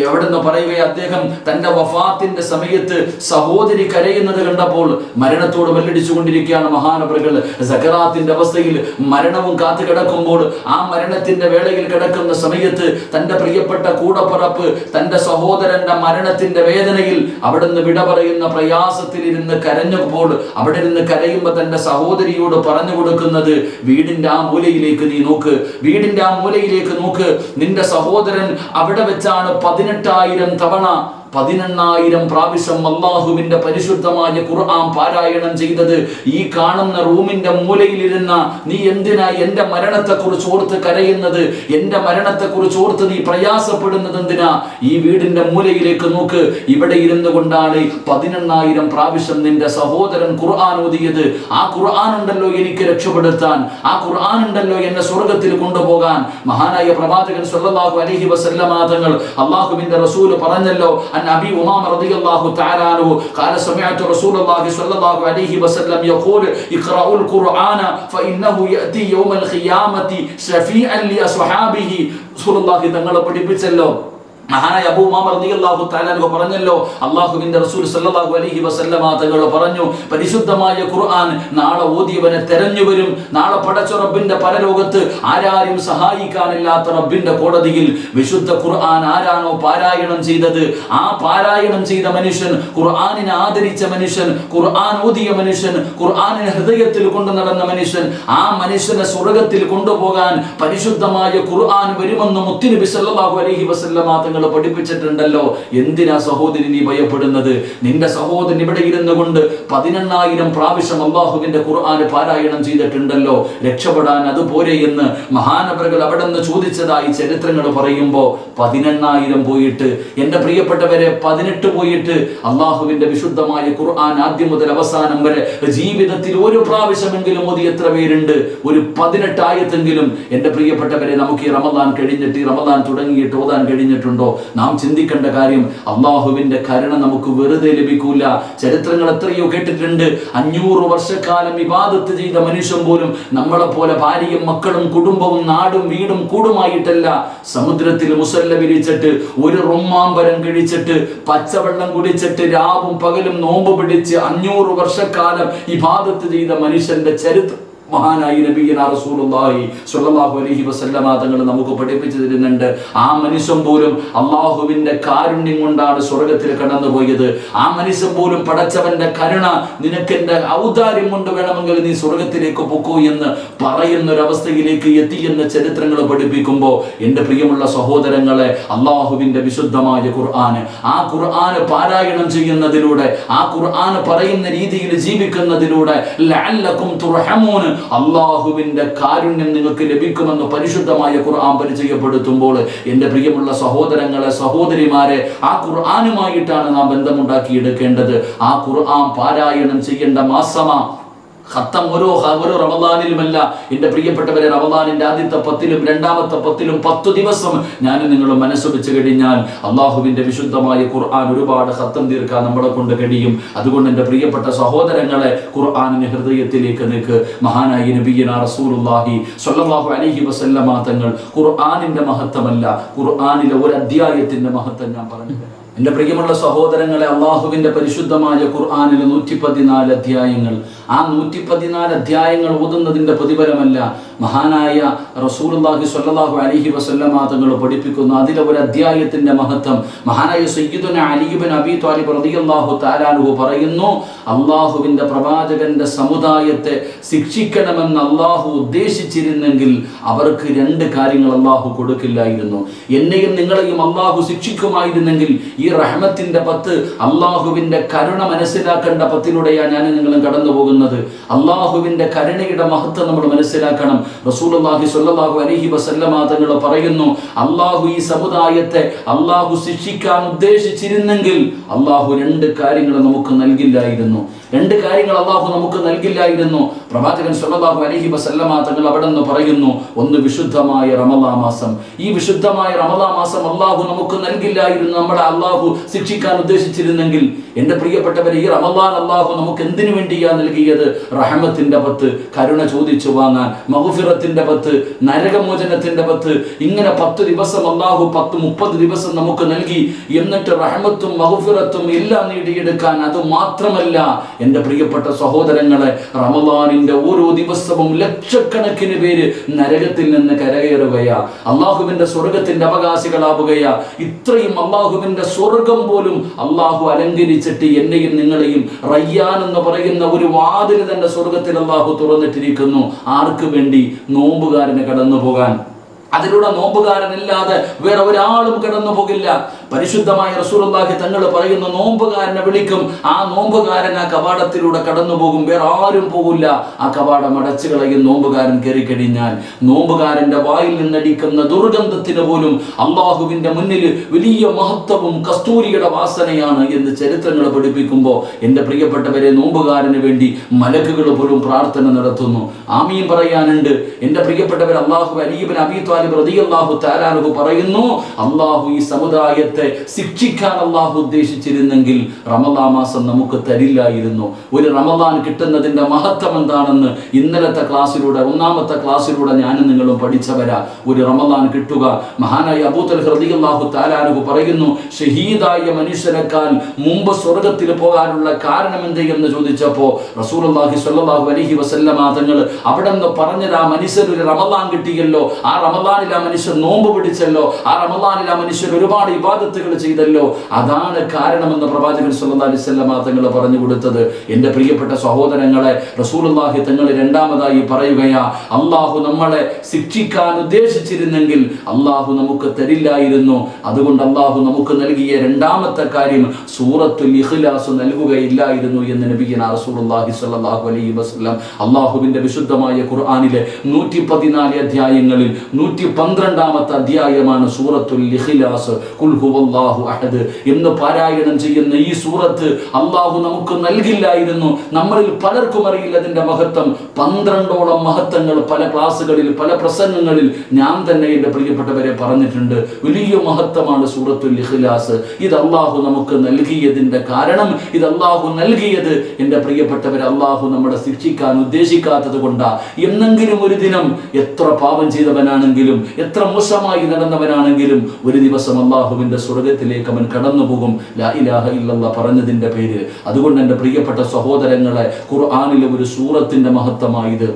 A: എവിടെന്ന് പറയുകയെ, അദ്ദേഹം തന്റെ വഫാത്തിന്റെ സമയത്ത് സഹോദരി കരയുന്നത് കണ്ടപ്പോൾ മരണത്തോട് മല്ലടിച്ചുകൊണ്ടിരിക്കുകയാണ് മഹാനവറുകൾ. സകറാത്തിന്റെ അവസ്ഥയിൽ മരണവും കാത്തു കിടക്കുമ്പോൾ, ആ മരണത്തിന്റെ വേളയിൽ കിടക്കുന്ന സമയത്ത് തന്റെ പ്രിയപ്പെട്ട കൂടപ്പിറപ്പ്, തന്റെ സഹോദരന്റെ മരണത്തിന്റെ വേദനയിൽ അവിടുന്ന് വിട പറയുന്ന പ്രയാസത്തിൽ ഇരുന്ന് കരഞ്ഞപ്പോൾ, അവിടെ ഇരുന്ന് കരയുമ്പോൾ തന്റെ സഹോദരിയോട് പറഞ്ഞു കൊടുക്കുന്നത്, വീടിന്റെ ആ മൂലയിലേക്ക് നീ നോക്ക്, വീടിന്റെ ആ മൂലയിലേക്ക് നോക്ക്, നിന്റെ സഹോദരൻ അവിടെ വെച്ചാണ് 18,000 തവണ 18,000 പ്രാവശ്യം അല്ലാഹുവിന്റെ പരിശുദ്ധമായ ഖുർആൻ പാരായണം ചെയ്തത്. ഈ കാണുന്ന റൂമിന്റെ മൂലയിലിരുന്ന നീ എന്തിനാ എന്റെ മരണത്തെക്കുറിച്ച് ഓർത്ത് കരയുന്നത്? എന്റെ മരണത്തെക്കുറിച്ച് ഓർത്ത് നീ പ്രയാസപ്പെടുന്നത് എന്തിനാ? ഈ വീടിന്റെ മൂലയിലേക്ക് നോക്ക്, ഇവിടെ ഇരുന്നു കൊണ്ടാണ് 18,000 പ്രാവശ്യം നിന്റെ സഹോദരൻ ഖുർആൻ ഓതിയത്. ആ ഖുർആൻ ഉണ്ടല്ലോ എനിക്ക് രക്ഷപ്പെടുത്താൻ, ആ ഖുർആൻ ഉണ്ടല്ലോ എന്നെ സ്വർഗത്തിൽ കൊണ്ടുപോകാൻ. മഹാനായ പ്രവാചകൻ സ്വല്ലല്ലാഹു അലൈഹി വസല്ലമ തങ്ങൾ, അല്ലാഹുവിന്റെ റസൂൽ പറഞ്ഞല്ലോ, أبي أمامة رضي الله تعالى عنه قال سمعت رسول الله صلى الله عليه وسلم يقول اقرأوا القرآن فإنه يأتي يوم القيامة شفيعا لأصحابه. رسول الله തങ്ങളെ പഠിപ്പിച്ചല്ലോ, മഹാനായ അബൂ ഉമാമ റളിയല്ലാഹു തആല അൻഹു പറഞ്ഞല്ലോ, അല്ലാഹുവിന്റെ റസൂൽ സല്ലല്ലാഹു അലൈഹി വസല്ലമ തങ്ങൾ പറഞ്ഞു, പരിശുദ്ധമായ ഖുർആൻ നാളെ ഓതിയവനെ തെരഞ്ഞു വരും. നാളെ പടച്ച റബ്ബിന്റെ പരലോകത്ത് ആരാരും സഹായിക്കാനില്ലാത്ത റബ്ബിന്റെ കോടതിയിൽ വിശുദ്ധ ഖുർആൻ ആരാണോ പാരായണം ചെയ്തത്, ആ പാരായണം ചെയ്ത മനുഷ്യൻ, ഖുർആനിനെ ആദരിച്ച മനുഷ്യൻ, ഖുർആൻ ഓതിയ മനുഷ്യൻ, ഖുർആനിനെ ഹൃദയത്തിൽ കൊണ്ടു നടന്ന മനുഷ്യൻ, ആ മനുഷ്യനെ സ്വർഗ്ഗത്തിൽ കൊണ്ടുപോകാൻ പരിശുദ്ധമായ ഖുർആൻ വരുമെന്ന് മുത്തുനബി സല്ലല്ലാഹു അലൈഹി വസല്ലമ പഠിപ്പിച്ചിട്ടുണ്ടല്ലോ. എന്തിനാ സഹോദരി നീ ഭയപ്പെടുന്നത്? നിന്റെ സഹോദരൻ ഇവിടെ ഇരുന്നു കൊണ്ട് 18,000 പ്രാവശ്യം അല്ലാഹുവിന്റെ ഖുർആൻ പാരായണം ചെയ്തിട്ടുണ്ടല്ലോ, രക്ഷപ്പെടാൻ അതുപോലെ എന്ന് മഹാനവറുകൾ അവിടെ നിന്ന് ചോദിച്ചതായി ചരിത്രങ്ങൾ പറയുമ്പോൾ 18,000 പോയിട്ട്, എൻ്റെ പ്രിയപ്പെട്ടവരെ, 18 പോയിട്ട് അല്ലാഹുവിന്റെ വിശുദ്ധമായ ഖുർആൻ ആദ്യം മുതൽ അവസാനം വരെ ജീവിതത്തിൽ ഒരു പ്രാവശ്യമെങ്കിലും ഓതി എത്ര പേരുണ്ട്? ഒരു 18 ആയത്തെങ്കിലും എൻ്റെ പ്രിയപ്പെട്ടവരെ നമുക്ക് ഈ റമദാൻ കഴിഞ്ഞിട്ട്, ഈ റമദാൻ തുടങ്ങിയിട്ട് ഓതാൻ കഴിഞ്ഞിട്ടുണ്ടോ? ചിന്തിച്ചിട്ടുണ്ടോ? നാം ചിന്തിക്കേണ്ട കാര്യം, അള്ളാഹുവിന്റെ കരുണ നമുക്ക് വെറുതെ ലഭിക്കൂല. ചരിത്രങ്ങൾ എത്രയോ കേട്ടിട്ടുണ്ട്. 500 വർഷക്കാലം ഇബാദത്ത് ചെയ്ത മനുഷ്യൻ പോലും നമ്മളെ പോലെ ഭാര്യയും മക്കളും കുടുംബവും നാടും വീടും കൂടുമായിട്ടല്ല, സമുദ്രത്തിൽ മുസല്ല വിരിച്ചിട്ട് ഒരു റുമ്മാമ്പരം കഴിച്ചിട്ട് പച്ചവെള്ളം കുടിച്ചിട്ട് രാവും പകലും നോമ്പ് പിടിച്ച് 500 വർഷക്കാലം ഇബാദത്ത് ചെയ്ത മനുഷ്യന്റെ ചരിത്രം മഹാനായി നബിയനാ റസൂലുള്ളാഹി സ്വല്ലല്ലാഹു അലൈഹി വസല്ലമ തങ്ങൾ നമുക്ക് പഠിപ്പിച്ചു തരുന്നുണ്ട്. ആ മനുഷ്യൻ പോലും അള്ളാഹുവിന്റെ കാരുണ്യം കൊണ്ടാണ് സ്വർഗത്തിൽ കടന്നുപോയത്. ആ മനുഷ്യൻ പോലും പടച്ചവന്റെ കരുണ, നിനക്കെന്റെ ഔദാര്യം കൊണ്ട് വേണമെങ്കിൽ നീ സ്വർഗത്തിലേക്ക് പൊക്കൂ എന്ന് പറയുന്നൊരവസ്ഥയിലേക്ക് എത്തിയെന്ന് ചരിത്രങ്ങൾ പഠിപ്പിക്കുമ്പോൾ, എൻ്റെ പ്രിയമുള്ള സഹോദരങ്ങളെ, അള്ളാഹുവിന്റെ വിശുദ്ധമായ ഖുർആന്, ആ ഖുർആന് പാരായണം ചെയ്യുന്നതിലൂടെ, ആ ഖുർആന് പറയുന്ന രീതിയിൽ ജീവിക്കുന്നതിലൂടെ ലഅല്ലകും തുർഹമൂൻ, അള്ളാഹുവിന്റെ കാരുണ്യം നിങ്ങൾക്ക് ലഭിക്കുമെന്ന് പരിശുദ്ധമായ ഖുർആൻ പരിചയപ്പെടുത്തുമ്പോൾ, എൻ്റെ പ്രിയമുള്ള സഹോദരങ്ങളെ, സഹോദരിമാരെ, ആ ഖുർആനുമായിട്ടാണ് നാം ബന്ധമുണ്ടാക്കിയെടുക്കേണ്ടത്. ആ ഖുർആൻ പാരായണം ചെയ്യേണ്ട മാസമാ ഖത്തം. ഓരോ റമദാനിലുമല്ല എൻ്റെ പ്രിയപ്പെട്ടവരെ, റമദാനിന്റെ ആദ്യത്തെ 10ലും രണ്ടാമത്തെ 10ലും 10 ദിവസം ഞാൻ നിങ്ങൾ മനസ്സ് വെച്ച് കഴിഞ്ഞാൽ അള്ളാഹുവിന്റെ വിശുദ്ധമായ ഖുർആൻ ഒരുപാട് ഖത്തം തീർക്കാൻ നമ്മളെ കൊണ്ട് കഴിയും. അതുകൊണ്ട് എൻ്റെ പ്രിയപ്പെട്ട സഹോദരങ്ങളെ, ഖുർആനിനെ ഹൃദയത്തിലേക്ക് നിൽക്ക്. മഹാനായി നബിയനാ റസൂലുള്ളാഹി സ്വല്ലല്ലാഹു അലൈഹി വസല്ലമ തങ്ങൾ ഖുർആനിന്റെ മഹത്വമല്ല, ഖുർആനിലെ ഒരു അധ്യായത്തിന്റെ മഹത്വം ഞാൻ പറഞ്ഞു. എൻ്റെ പ്രിയമുള്ള സഹോദരങ്ങളെ, അള്ളാഹുവിന്റെ പരിശുദ്ധമായ ഖുർആനിൽ 114 അധ്യായങ്ങൾ. ആ 114 അധ്യായങ്ങൾ ഓതുന്നതിന്റെ പ്രതിഫലമല്ല, മഹാനായ റസൂലുള്ളാഹി സ്വല്ലല്ലാഹു അലൈഹി വസല്ലമ തങ്ങൾ പഠിപ്പിക്കുന്നു അതിലെ ഒരു അധ്യായത്തിന്റെ മഹത്വം. മഹാനായ സയ്യിദുനാ അലി ഇബ്നു അബീ ത്വാലിബ് റളിയല്ലാഹു തആല അൻഹു പറയുന്നു, അള്ളാഹുവിന്റെ പ്രവാചകന്റെ സമുദായത്തെ ശിക്ഷിക്കണമെന്ന് അള്ളാഹു ഉദ്ദേശിച്ചിരുന്നെങ്കിൽ അവർക്ക് 2 കാര്യങ്ങൾ അള്ളാഹു കൊടുക്കില്ലായിരുന്നു. എന്നെയും നിങ്ങളെയും അള്ളാഹു ശിക്ഷിക്കുമായിരുന്നെങ്കിൽ ഈ റഹ്മത്തിന്റെ 10, അള്ളാഹുവിന്റെ കരുണ മനസ്സിലാക്കേണ്ട 10ലൂടെയാണ് ഞാൻ നിങ്ങളും കടന്നു പോകുന്നത്. അള്ളാഹുവിന്റെ കരുണയുടെ മഹത്വം നമ്മൾ മനസ്സിലാക്കണം. റസൂലുള്ളാഹി സ്വല്ലല്ലാഹു അലൈഹി വസല്ലമ തങ്ങൾ പറയുന്നു, അള്ളാഹു ഈ സമുദായത്തെ അള്ളാഹു ശിക്ഷിക്കാൻ ഉദ്ദേശിച്ചിരുന്നെങ്കിൽ അള്ളാഹു 2 കാര്യങ്ങൾ നമുക്ക് നൽകില്ലായിരുന്നു. 2 കാര്യങ്ങൾ അള്ളാഹു നമുക്ക് നൽകില്ലായിരുന്നു. പ്രവാചകൻ സ്വല്ലല്ലാഹു അലൈഹി വസല്ലമ തങ്ങൾ അവിടെ നിന്ന് പറയുന്നു, ഒന്ന് വിശുദ്ധമായ റമളാൻ മാസം. ഈ വിശുദ്ധമായ റമളാൻ മാസം അള്ളാഹു നമുക്ക് നൽകില്ലായിരുന്നു. നമ്മളെ അള്ളാഹു ശിക്ഷിക്കാൻ ഉദ്ദേശിച്ചിരുന്നെങ്കിൽ, എൻ്റെ പ്രിയപ്പെട്ടവരെ, ഈ റമളാൻ അള്ളാഹു നമുക്ക് എന്തിനു വേണ്ടിയാണ് നൽകിയത്? റഹ്മത്തിന്റെ 10, കരുണ ചോദിച്ചു വാങ്ങാൻ, മഗ്ഫിറത്തിന്റെ 10, നരകമോചനത്തിന്റെ 10, ഇങ്ങനെ 10 ദിവസം അള്ളാഹു 30 ദിവസം നമുക്ക് നൽകി. എന്നിട്ട് റഹ്മത്തും മഗ്ഫിറത്തും എല്ലാം നേടിയെടുക്കാൻ. അത് മാത്രമല്ല എൻ്റെ പ്രിയപ്പെട്ട സഹോദരങ്ങളെ, റമളാനിന്റെ ഓരോ ദിവസവും ലക്ഷക്കണക്കിന് പേര് നരകത്തിൽ നിന്ന് കരകയറുകയാ, അള്ളാഹുവിന്റെ സ്വർഗത്തിന്റെ അവകാശികളാവുകയാ. ഇത്രയും അള്ളാഹുവിന്റെ സ്വർഗം പോലും അള്ളാഹു അലങ്കരിച്ചിട്ട് എന്നെയും നിങ്ങളെയും റയ്യാൻ എന്ന് പറയുന്ന ഒരു വാതിൽ തന്നെ സ്വർഗത്തിൽ അള്ളാഹു തുറന്നിട്ടിരിക്കുന്നു. ആർക്ക് വേണ്ടി? നോമ്പുകാരന് കടന്നു പോകാൻ. അതിലൂടെ നോമ്പുകാരനില്ലാതെ വേറെ ഒരാളും കടന്നു പോകില്ല. പരിശുദ്ധമായ റസൂലുള്ളാഹി തങ്ങൾ പറയുന്നു, നോമ്പുകാരനെ വിളിക്കും, ആ നോമ്പുകാരൻ ആ കവാടത്തിലൂടെ കടന്നു പോകും, വേറെ ആരും പോകില്ല. ആ കവാടം അടച്ചു കളയും നോമ്പുകാരൻ കയറി കഴിഞ്ഞാൽ. നോമ്പുകാരന്റെ വായിൽ നിന്നടിക്കുന്ന ദുർഗന്ധത്തിന് പോലും അള്ളാഹുവിന്റെ മുന്നിൽ വലിയ മഹത്വവും കസ്തൂരിയുടെ വാസനയാണ് എന്ന് ചരിത്രങ്ങൾ പഠിപ്പിക്കുമ്പോൾ, എൻ്റെ പ്രിയപ്പെട്ടവരെ, നോമ്പുകാരന് വേണ്ടി മലക്കുകൾ പോലും പ്രാർത്ഥന നടത്തുന്നു. ആമീൻ പറയാനുണ്ട്. എൻ്റെ പ്രിയപ്പെട്ടവർ, അല്ലാഹു അലി ഇബ്നു അബീ ത്വാലിബ് റളിയല്ലാഹു തആല അൻഹു പറയുന്നു, അല്ലാഹു ഈ സമുദായത്തെ ശിക്ഷിക്കാൻ അല്ലാഹു ഉദ്ദേശിച്ചിരുന്നെങ്കിൽ റമളാൻ മാസം നമുക്ക് തരില്ലായിരുന്നു. ഒരു റമളാൻ കിട്ടുന്നതിന്റെ മഹത്വം എന്താണെന്ന് ഇന്നലത്തെ ക്ലാസ്സിലൂടെ, 1ാമത്തെ ക്ലാസ്സിലൂടെ ഞാനും നിങ്ങളും പഠിച്ചവരാ. ഒരു റമളാൻ കിട്ടുക, മഹാനായ അബൂ തൽഹ റളിയല്ലാഹു തആല അൻഹു പറയുന്നു, ഷഹീദായ മനുഷ്യരെക്കാൾ മുമ്പ് സ്വർഗ്ഗത്തിൽ പോകാനുള്ള കാരണം എന്ത് എന്ന് ചോദിച്ചപ്പോൾ റസൂലുള്ളാഹി സ്വല്ലല്ലാഹു അലൈഹി വസല്ലമ തങ്ങൾ അവിടെ നിന്ന് പറഞ്ഞത്, ആ മനുഷ്യർ ഒരു റമളാൻ കിട്ടിയല്ലോ, ആ റമളാനിൽ ആ മനുഷ്യർ നോമ്പ് പിടിച്ചല്ലോ, ആ റമളാനിൽ ആ മനുഷ്യർ ഒരുപാട് ഇബാദത്തുകൾ ചെയ്തല്ലോ, അതാണ് കാരണമെന്ന് പ്രവാചകൻ സ്വല്ലല്ലാഹു അലൈഹി വസല്ലമ തങ്ങൾ പറഞ്ഞു കൊടുത്തത്. എൻ്റെ പ്രിയപ്പെട്ട സഹോദരങ്ങളെ, റസൂലുള്ളാഹി തങ്ങൾ രണ്ടാമതായി പറയുകയാ, അള്ളാഹു നമ്മളെ ശിക്ഷിക്കാൻ ഉദ്ദേശിച്ചിരുന്നെങ്കിൽ അള്ളാഹു നമുക്ക് തരില്ലായിരുന്നു. അതുകൊണ്ട് അള്ളാഹു നമുക്ക് നൽകിയ 2ാമത്തെ കാര്യം സൂറത്തുൽ ഇഖ്ലാസ് നൽകുകയില്ലായിരുന്നു എന്ന് നബിയനാ റസൂലുള്ളാഹി സ്വല്ലല്ലാഹു അലൈഹി വസല്ലം അള്ളാഹുവിന്റെ വിശുദ്ധമായ ഖുർആനിലെ 114 അധ്യായങ്ങളിൽ 112ാമത്തെ അധ്യായമാണ് സൂറത്തുൽ ഇഖ്ലാസ്. ഖുൽ ഹുവ ഹുവല്ലാഹു അഹദ് എന്ന് പാരായണം ചെയ്യുന്ന ഈ സൂറത്ത് അള്ളാഹു നമുക്ക് നൽകില്ലായിരുന്നു. നമ്മളിൽ പലർക്കും അറിയില്ല അതിന്റെ മഹത്വം. 12ഓളം മഹത്വങ്ങൾ പല ക്ലാസ്സുകളിൽ, പല പ്രസംഗങ്ങളിൽ ഞാൻ തന്നെ എൻ്റെ പ്രിയപ്പെട്ടവരെ പറഞ്ഞിട്ടുണ്ട്. വലിയ മഹത്വമാണ് സൂറത്തുൽ ഇഖ്ലാസ്. ഇത് അള്ളാഹു നമുക്ക് നൽകിയതിന്റെ കാരണം, ഇത് അള്ളാഹു നൽകിയത് എൻ്റെ പ്രിയപ്പെട്ടവരെ അള്ളാഹു നമ്മളെ ശിക്ഷിക്കാൻ ഉദ്ദേശിക്കാത്തത് കൊണ്ടാ. എന്നെങ്കിലും ഒരു ദിനം എത്ര പാപം ചെയ്തവനാണെങ്കിലും, എത്ര മോശമായി നടന്നവനാണെങ്കിലും ഒരു ദിവസം അള്ളാഹുവിന്റെ സ്വർഗത്തിലേക്ക് അവൻ കടന്നു പോകും, ലാ ഇലാഹ ഇല്ലല്ലാഹ് പറഞ്ഞതിന്റെ പേരിൽ. അതുകൊണ്ട് എൻ്റെ പ്രിയപ്പെട്ട സഹോദരങ്ങളെ, ഖുർആനിലെ ഒരു സൂറത്തിന്റെ മഹത്വമായത്,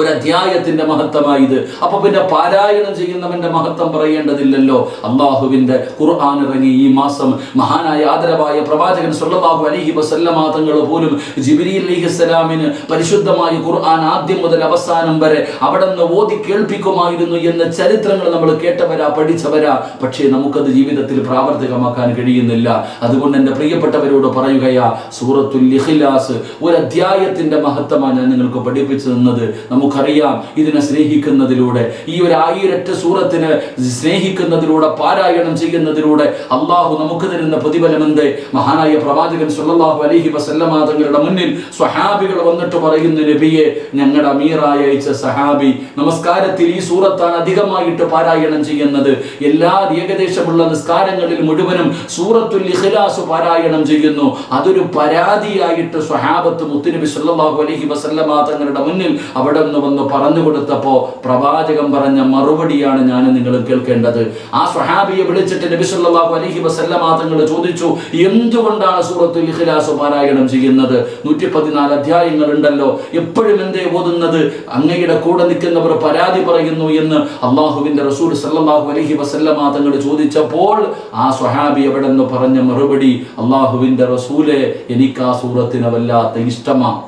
A: ഒരു അധ്യായത്തിന്റെ മഹത്വമായത്. അപ്പൊ പിന്നെ പാരായണം ചെയ്യുന്നവന്റെ മഹത്വം പറയേണ്ടതില്ലല്ലോ. അള്ളാഹുവിന്റെ ഖുർആൻ ഇറങ്ങി ഈ മാസം മഹാനായ ആദരവായ പ്രവാചകൻ സല്ലല്ലാഹു അലൈഹി വസല്ലമ തങ്ങൾ പോലും ജിബ്രീൽ അലൈഹിസ്സലാമിന് പരിശുദ്ധമായ ഖുർആൻ ആദ്യം മുതൽ അവസാനം വരെ അവിടെ നിന്ന് ഓതി കേൾപ്പിക്കുമായിരുന്നു എന്ന ചരിത്രങ്ങൾ നമ്മൾ കേട്ടവരാ, പഠിച്ചവരാ. പക്ഷേ നമുക്കത് ജീവിതത്തിൽ പ്രാവർത്തികമാക്കാൻ കഴിയുന്നില്ല. അതുകൊണ്ട് എൻ്റെ പ്രിയപ്പെട്ടവരോട് പറയുകയാ, സൂറത്തുൽ ഇഖ്ലാസ് ഒരു അധ്യായത്തിന്റെ മഹത്വമാണ് ഞാൻ നിങ്ങൾക്ക് പഠിപ്പിച്ചു തന്നത്. നമുക്കറിയാം, ഇതിനെ സ്നേഹിക്കുന്നതിലൂടെ, ഈ ഒരു 1000 സൂറത്തിനെ സ്നേഹിക്കുന്നതിലൂടെ, പാരായണം ചെയ്യുന്നതിലൂടെ അള്ളാഹു നമുക്ക് തരുന്ന പ്രതിഫലം എന്ത്? മഹാനായ പ്രവാചകൻ സല്ലല്ലാഹു അലൈഹി വസല്ലമ തങ്ങളുടെ മുന്നിൽ സ്വഹാബികൾ വന്നിട്ട് പറയുന്നു, നബിയെ, ഞങ്ങളുടെ അമീറായ അയച്ച സഹാബി നമസ്കാരത്തിൽ ഈ സൂറത്താണ് അധികമായിട്ട് പാരായണം ചെയ്യുന്നത്. എല്ലാ ഏകദേശമുള്ള നിസ്കാരങ്ങളിൽ മുഴുവനും സൂറത്തുൽ ഇഖ്ലാസ് പാരായണം ചെയ്യുന്നു. അതൊരു പരാതിയായിട്ട് സ്വഹാബത്ത് മുത്തുനബി സല്ലല്ലാഹു അലൈഹി വസല്ലമ തങ്ങളുടെ മുന്നിൽ അവിടെ വന്ന് പറഞ്ഞു കൊടുത്തപ്പോ പ്രവാചകൻ പറഞ്ഞ മറുപടിയാണ് ഞാൻ നിങ്ങൾ കേൾക്കേണ്ടത്. ആ സ്വഹാബിയെ വിളിച്ചിട്ട് നബി സല്ലല്ലാഹു അലൈഹി വസല്ലമ തങ്ങൾ ചോദിച്ചു, എന്തുകൊണ്ടാണ് സൂറത്തുൽ ഇഖ്ലാസ് പാരായണം ചെയ്യുന്നത്? 114 അധ്യായങ്ങൾ ഉണ്ടല്ലോ, എപ്പോഴും എന്തേ ഓതുന്നത്? അങ്ങയുടെ കൂടെ നിൽക്കുന്നവർ പരാതി പറയുന്നു എന്ന് അള്ളാഹുവിന്റെ റസൂൽ സല്ലല്ലാഹു അലൈഹി വസല്ലമ തങ്ങൾ ചോദിച്ചപ്പോൾ ആ സ്വഹാബി അവിടെ നിന്ന് പറഞ്ഞ മറുപടി, അള്ളാഹുവിന്റെ റസൂലെ, എനിക്ക് ആ സൂറത്തിനെ വല്ലാത്ത ഇഷ്ടമാണ്.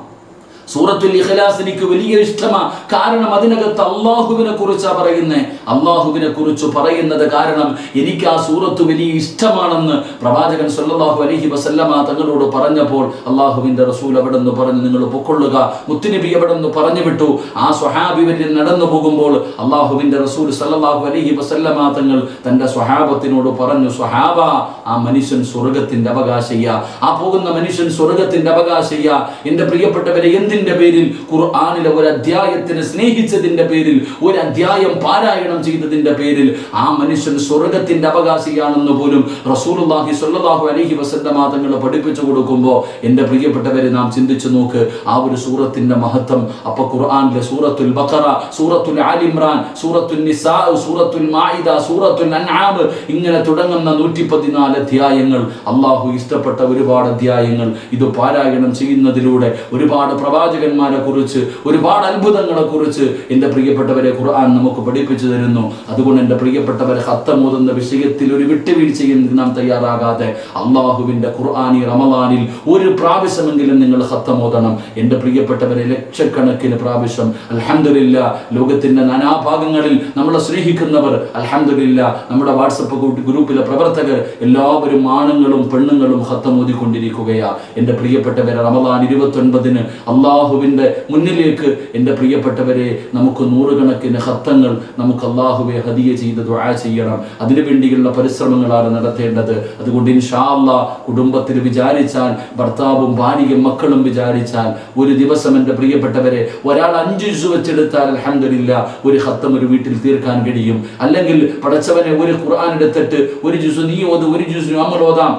A: സൂറത്തുൽ ഇഖ്ലാസ് എനിക്ക് വലിയ ഇഷ്ടമാണ്. കാരണം അതിനകത്ത് അള്ളാഹുവിനെ കുറിച്ചാണ് പറയുന്നത്. അള്ളാഹുവിനെ കുറിച്ച് പറയുന്നത് കാരണം എനിക്ക് ആ സൂറത്ത് വലിയ ഇഷ്ടമാണെന്ന് പ്രവാചകൻ സല്ലല്ലാഹു അലൈഹി വസല്ലമ തങ്ങളോട് പറഞ്ഞപ്പോൾ അള്ളാഹുവിന്റെ റസൂൽ അവിടെ നിന്ന് പറഞ്ഞു, നിങ്ങൾ പൊക്കൊള്ളുക. മുത്തുനബി അവിടെ നിന്ന് പറഞ്ഞു വിട്ടു. ആ സ്വഹാബി വരെ നടന്നു പോകുമ്പോൾ അള്ളാഹുവിന്റെ റസൂൽ സല്ലല്ലാഹു അലൈഹി വസല്ലമ തങ്ങൾ തന്റെ സ്വഹാബത്തിനോട് പറഞ്ഞു, സ്വഹാബ, ആ മനുഷ്യൻ സ്വർഗത്തിന്റെ അവകാശിയ, ആ പോകുന്ന മനുഷ്യൻ സ്വർഗത്തിന്റെ അവകാശിയ. എന്റെ പ്രിയപ്പെട്ടവരെ, എന്തിന്റെ പേരിൽ? ഖുർആനിലെ ഒരു അധ്യായത്തിനെ സ്നേഹിച്ചതിന്റെ പേരിൽ, ഒരു അധ്യായം പാരായണം ചെയ്തതിന്റെ പേരിൽ ആ മനുഷ്യൻ സ്വർഗത്തിന്റെ അവകാശിയാണെന്ന് പോലും റസൂലുള്ളാഹി സ്വല്ലല്ലാഹു അലൈഹി വസല്ലമ തങ്ങൾ പഠിപ്പിച്ചു കൊടുക്കുമ്പോൾ എൻ്റെ പ്രിയപ്പെട്ടവരെ, നാം ചിന്തിച്ചു നോക്ക് ആ ഒരു സൂറത്തിന്റെ മഹത്വം. അപ്പൊ ഖുർആനിലെ സൂറത്തുൽ ബഖറ, സൂറത്തുൽ ആലി ഇംറാൻ, സൂറത്തുൽ നിസാ, സൂറത്തുൽ മാഇദ, സൂറത്തുൽ അൻആം, ഇങ്ങനെ തുടങ്ങുന്ന 114 അധ്യായങ്ങൾ, അള്ളാഹു ഇഷ്ടപ്പെട്ട ഒരുപാട് അധ്യായങ്ങൾ. ഇത് പാരായണം ചെയ്യുന്നതിലൂടെ ഒരുപാട് പ്രവാചകന്മാരെ കുറിച്ച്, ഒരുപാട് അത്ഭുതങ്ങളെ കുറിച്ച് എൻ്റെ പ്രിയപ്പെട്ടവരെ ഖുർആൻ നമുക്ക് പഠിപ്പിച്ചു തരുന്നു. അതുകൊണ്ട് എൻ്റെ പ്രിയപ്പെട്ടവരെ, ഖത്തം ഓതുന്ന വിഷയത്തിൽ ഒരു വിട്ടുവീഴ്ചയും നാം തയ്യാറാകാതെ അള്ളാഹുവിൻ്റെ ഖുർആൻ ഈ റമളാനിൽ ഒരു പ്രാവശ്യമെങ്കിലും നിങ്ങൾ ഖത്തം ഓതണം. എൻ്റെ പ്രിയപ്പെട്ടവരെ, ലക്ഷക്കണക്കിന് പ്രാവശ്യം അൽഹംദുലില്ലാ, ലോകത്തിൻ്റെ നാനാഭാഗങ്ങളിൽ നമ്മളെ സ്നേഹിക്കുന്നവർ, അൽഹംദുലില്ലാ, നമ്മുടെ വാട്സപ്പ് ഗ്രൂപ്പിലെ പ്രവർത്തകർ എല്ലാവരും ആണുങ്ങളും പെണ്ണുങ്ങളും ഖത്തം ഓതിക്കൊണ്ടിരിക്കുകയാ. എൻ്റെ പ്രിയപ്പെട്ടവരെ, റമളാൻ 29-ന് അള്ളാഹുവിൻ്റെ മുന്നിലേക്ക് എൻ്റെ പ്രിയപ്പെട്ടവരെ നമുക്ക് 100 കണക്കിന് ഖത്തങ്ങൾ നമുക്ക് അള്ളാഹുവെ ഹദിയ ചെയ്ത് ദുആ ചെയ്യണം. അതിനുവേണ്ടിയുള്ള പരിശ്രമങ്ങളാണ് നടത്തേണ്ടത്. അതുകൊണ്ട് ഇൻഷാ അല്ലാഹ് കുടുംബത്തിൽ വിചാരിച്ചാൽ, ഭർത്താവും ഭാര്യയും മക്കളും വിചാരിച്ചാൽ, ഒരു ദിവസം എൻ്റെ പ്രിയപ്പെട്ടവരെ ഒരാൾ 5 ജുസ് വെച്ചെടുത്താൽ അൽഹംദുലില്ലാ ഒരു ഖത്തം ഒരു വീട്ടിൽ തീർക്കാൻ കഴിയും. അല്ലെങ്കിൽ പടച്ചവനെ, ഒരു ഖുർആൻ എടുത്തിട്ട് ഒരു ജുസ് നീ ഓത്, ഒരു ജുസ് നമ്മൾ ഓതാം,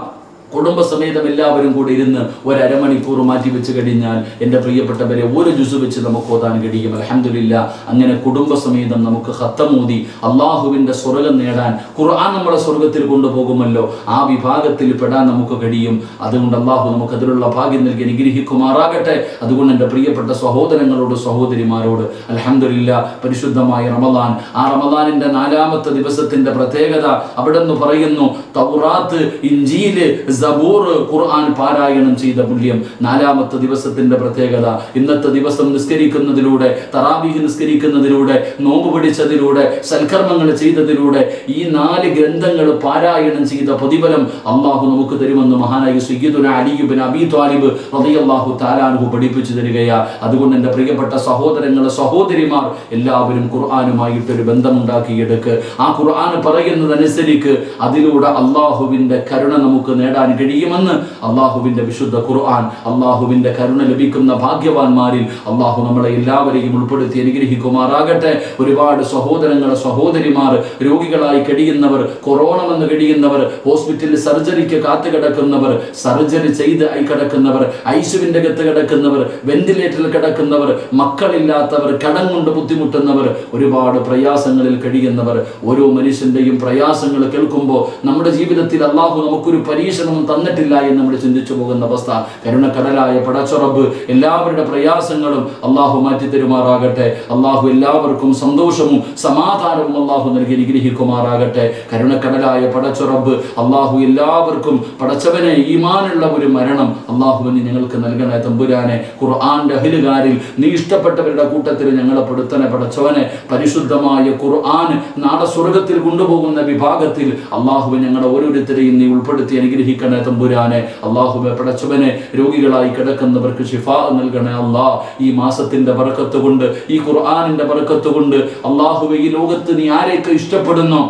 A: കുടുംബസമേതം എല്ലാവരും കൂടി ഇരുന്ന് ഒരു അരമണിക്കൂർ മാറ്റി വെച്ച് കഴിഞ്ഞാൽ എൻ്റെ പ്രിയപ്പെട്ടവരെ ഒരു ജുസ് വെച്ച് നമുക്ക് ഓതാൻ കഴിയും. അൽഹംദുലില്ലാ, അങ്ങനെ കുടുംബസമേതം നമുക്ക് ഖത്തം ഓതി അള്ളാഹുവിൻ്റെ സ്വർഗം നേടാൻ, ഖുർആൻ നമ്മളെ സ്വർഗത്തിൽ കൊണ്ടുപോകുമല്ലോ, ആ വിഭാഗത്തിൽ പെടാൻ നമുക്ക് കഴിയും. അതുകൊണ്ട് അള്ളാഹു നമുക്ക് അതിലുള്ള ഭാഗ്യം നൽകി അനുഗ്രഹിക്കുമാറാകട്ടെ. അതുകൊണ്ട് എൻ്റെ പ്രിയപ്പെട്ട സഹോദരങ്ങളോട് സഹോദരിമാരോട്, അൽഹംദുലില്ലാ, പരിശുദ്ധമായ റമളാൻ, ആ റമളാനിൻ്റെ 4-ാമത്തെ ദിവസത്തിൻ്റെ പ്രത്യേകത അവിടെ നിന്ന് പറയുന്നു, തൗറാത്ത്, ഇഞ്ചീല്, സബൂർ ഖുർആൻ പാരായണം ചെയ്ത പുണ്യം. 4-ാമത്തെ ദിവസത്തിന്റെ പ്രത്യേകത, ഇന്നത്തെ ദിവസം നിസ്കരിക്കുന്നതിലൂടെ, തറാവീഹ് നിസ്കരിക്കുന്നതിലൂടെ, നോമ്പ് പിടിച്ചതിലൂടെ, സൽക്കർമ്മങ്ങൾ ചെയ്തതിലൂടെ ഈ 4 ഗ്രന്ഥങ്ങൾ പാരായണം ചെയ്ത പ്രതിഫലം അള്ളാഹു നമുക്ക് തരുമെന്ന് മഹാനായ സയ്യിദുനാ അലി ഇബ്നു അബീ ത്വാലിബ് റളിയല്ലാഹു തആല അൻഹു പഠിപ്പിച്ചു തരികയാ. അതുകൊണ്ട് എൻ്റെ പ്രിയപ്പെട്ട സഹോദരങ്ങളെ, സഹോദരിമാർ, എല്ലാവരും ഖുർആനുമായിട്ടൊരു ബന്ധമുണ്ടാക്കിയെടുക്ക്. ആ ഖുർആൻ പറയുന്നതനുസരിക്ക് അതിലൂടെ അള്ളാഹുവിൻ്റെ കരുണ നമുക്ക് നേടാൻ കഴിയുമെന്ന് അള്ളാഹുവിൻ്റെ വിശുദ്ധ ഖുർആൻ. അള്ളാഹുവിൻ്റെ കരുണ ലഭിക്കുന്ന ഭാഗ്യവാന്മാരിൽ അള്ളാഹു നമ്മളെ എല്ലാവരെയും ഉൾപ്പെടുത്തി അനുഗ്രഹിക്കുമാറാകട്ടെ. ഒരുപാട് സഹോദരങ്ങളെ, സഹോദരിമാർ, രോഗികളായി കഴിയുന്നവർ, കൊറോണ വന്ന് കഴിയുന്നവർ, ഹോസ്പിറ്റലിൽ സർജറിക്ക് കാത്തു കിടക്കുന്നവർ, സർജറി ചെയ്ത് കിടക്കുന്നവർ, ഐസിയുവിൻ്റെ അകത്ത് കിടക്കുന്നവർ, വെന്റിലേറ്ററിൽ കിടക്കുന്നവർ, മക്കളില്ലാത്തവർ, കടം കൊണ്ട് ബുദ്ധിമുട്ടുന്നവർ, ഒരുപാട് പ്രയാസങ്ങളിൽ കഴിയുന്നവർ. ഓരോ മനുഷ്യന്റെയും പ്രയാസങ്ങൾ കേൾക്കുമ്പോൾ നമ്മുടെ ജീവിതത്തിൽ അള്ളാഹു നമുക്കൊരു പരീക്ഷണവും തന്നിട്ടില്ല എന്ന് നമ്മൾ ചിന്തിച്ചു പോകുന്ന അവസ്ഥ. കരുണക്കടലായ പടച്ചറബ് എല്ലാവരുടെ പ്രയാസങ്ങളും അള്ളാഹു മാറ്റി തരുമാറാകട്ടെ. അള്ളാഹു എല്ലാവർക്കും സന്തോഷവും സമാധാനവും അള്ളാഹു നൽകി അനുഗ്രഹിക്കുമാറാകട്ടെ. കരുണക്കടലായ പടച്ചറബ് അള്ളാഹു എല്ലാവർക്കും പടച്ചവനെ ഈമാനുള്ള ഒരു മരണം അള്ളാഹുവിന് ഞങ്ങൾക്ക് നൽകണേ തമ്പുരാനെ. ഖുർആന്റെ അഹ്ലുകാരിൽ നീ ഇഷ്ടപ്പെട്ടവരുടെ കൂട്ടത്തിൽ ഞങ്ങളെ പെടുത്തണേ പടച്ചവനെ. പരിശുദ്ധമായ ഖുർആൻ നാളെ സ്വർഗത്തിൽ കൊണ്ടുപോകുന്ന വിഭാഗത്തിൽ അള്ളാഹുവെ ഞങ്ങളെ ഓരോരുത്തരെയും നീ ഉൾപ്പെടുത്തി അനുഗ്രഹിക്കണേ തമ്പുരാനെ. അള്ളാഹുവെ പടച്ചവനെ, രോഗികളായി കിടക്കുന്നവർക്ക് ശിഫാ നൽകണേ അല്ലാ. ഈ മാസത്തിന്റെ ബറക്കത്ത് കൊണ്ട്, ഈ ഖുർആനിന്റെ ബറക്കത്ത് കൊണ്ട് അള്ളാഹുവെ ഈ ലോകത്ത് നീ ആരെയൊക്കെ ഇഷ്ടപ്പെടുന്നോ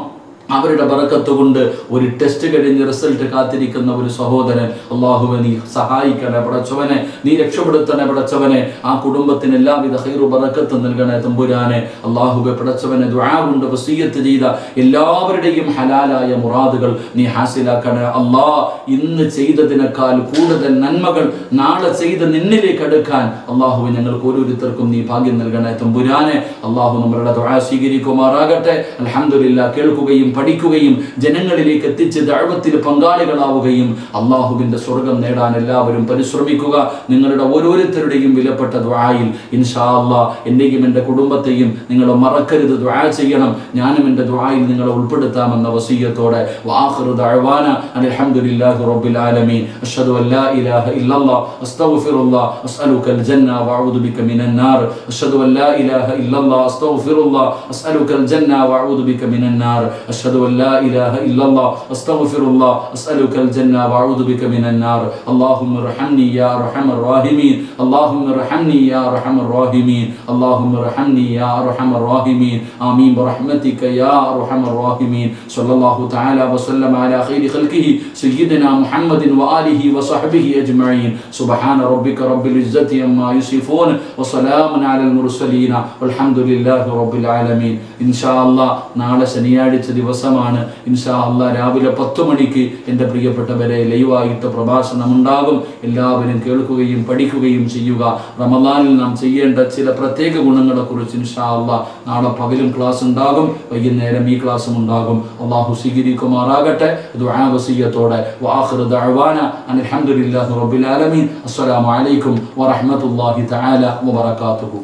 A: അവരുടെ ബറക്കത്ത് കൊണ്ട് ഒരു ടെസ്റ്റ് കഴിഞ്ഞ് റിസൾട്ട് കാത്തിരിക്കുന്ന ഒരു സഹോദരൻ അള്ളാഹുവെ നീ സഹായിക്കണേ പടച്ചവനെ, നീ രക്ഷപ്പെടുത്തണേ പടച്ചവനെ. ആ കുടുംബത്തിന് എല്ലാവിധ ഖൈറു ബറക്കത്ത് നൽകണേ തമ്പുരാനെ. അള്ളാഹുവെ പടച്ചവനെ, ദുആ കൊണ്ട് വസിയ്യത്ത് ചെയ്ത എല്ലാവരുടെയും ഹലാലായ മുറാദുകൾ നീ ഹാസിലാക്കണേ അല്ലാ. ഇന്ന് ചെയ്തതിനേക്കാൾ കൂടുതൽ നന്മകൾ നാളെ ചെയ്ത് നിന്നിലേക്ക് അടുക്കാൻ അള്ളാഹുവെ ഞങ്ങൾക്ക് ഓരോരുത്തർക്കും നീ ഭാഗ്യം നൽകണേ തമ്പുരാനെ. അള്ളാഹു നമ്മളുടെ ദുആ സ്വീകരിക്കുമാറാകട്ടെ. അൽഹംദുലില്ലാഹ്, കേൾക്കുകയും പഠിക്കുകയും ജനങ്ങളിലേക്ക് എത്തിച്ച് ദഅവത്തിൽ പങ്കാളികളാവുകയും അള്ളാഹുവിന്റെ സ്വർഗം നേടാൻ എല്ലാവരും പരിശ്രമിക്കുക. നിങ്ങളുടെ ഓരോരുത്തരുടെയും വിലപ്പെട്ട ദുആയിൽ ഇൻഷാ അല്ലാഹ് എന്നെയും എൻ്റെ കുടുംബത്തെയും നിങ്ങൾ മറക്കരുത്, ദുആ ചെയ്യണം. ഞാനും എൻ്റെ ദുആയിൽ നിങ്ങളെ ഉൾപ്പെടുത്താമെന്ന വസിയ്യത്തോടെ വആഖിറു ദഅവാന അൽഹംദുലില്ലാഹി റബ്ബിൽ ആലമീൻ. അഷ്ഹദു അൻ ലാ ഇലാഹ ഇല്ലല്ലാഹ് അസ്തഗ്ഫിറുല്ലാഹ് അസ്അലുകൽ ജന്ന വഅഊദു ബിക മിനൻ നാർ. അഷ്ഹദു അൻ ലാ ഇലാഹ ഇല്ലല്ലാഹ് അസ്തഗ്ഫിറുല്ലാഹ് അസ്അലുകൽ ജന്ന വഅഊദു ബിക മിനൻ നാർ. أشهد أن لا إله إلا الله أستغفر الله أسألك الجنة وأعوذ بك من النار. اللهم ارحمني يا أرحم الراحمين. اللهم ارحمني يا أرحم الراحمين. اللهم ارحمني يا أرحم الراحمين. آمين برحمتك يا أرحم الراحمين. صلى الله تعالى وسلم على خير خلقه سيدنا محمد وآله وصحبه أجمعين. سبحان ربك رب العزة عما يصفون وسلام على المرسلين والحمد لله رب العالمين. إن شاء الله നാളെ ശനിയാഴ്ച ദിവസമാണ്. ഇൻഷാ അല്ലാഹ് രാവിലെ 10 മണിക്ക് എൻ്റെ പ്രിയപ്പെട്ടവരെ ലൈവായിട്ട് പ്രഭാഷണം ഉണ്ടാകും. എല്ലാവരും കേൾക്കുകയും പഠിക്കുകയും ചെയ്യുക. റമദാനിൽ നാം ചെയ്യേണ്ട ചില പ്രത്യേക ഗുണങ്ങളെ കുറിച്ച് ഇൻഷാ അല്ലാഹ് നാളെ പകലും ക്ലാസ് ഉണ്ടാകും, വൈകുന്നേരം ഈ ക്ലാസ്സും ഉണ്ടാകും. അള്ളാഹു സ്വീകരിക്കുമാറാകട്ടെ. ദുആ വസിയ്യത്തോടെ വആഖിറു ദഅവാന അൽഹംദുലില്ലാഹി റബ്ബിൽ ആലമീൻ. അസ്സലാമു അലൈക്കും വറഹ്മത്തുള്ളാഹി തആല വബറകാതുഹു.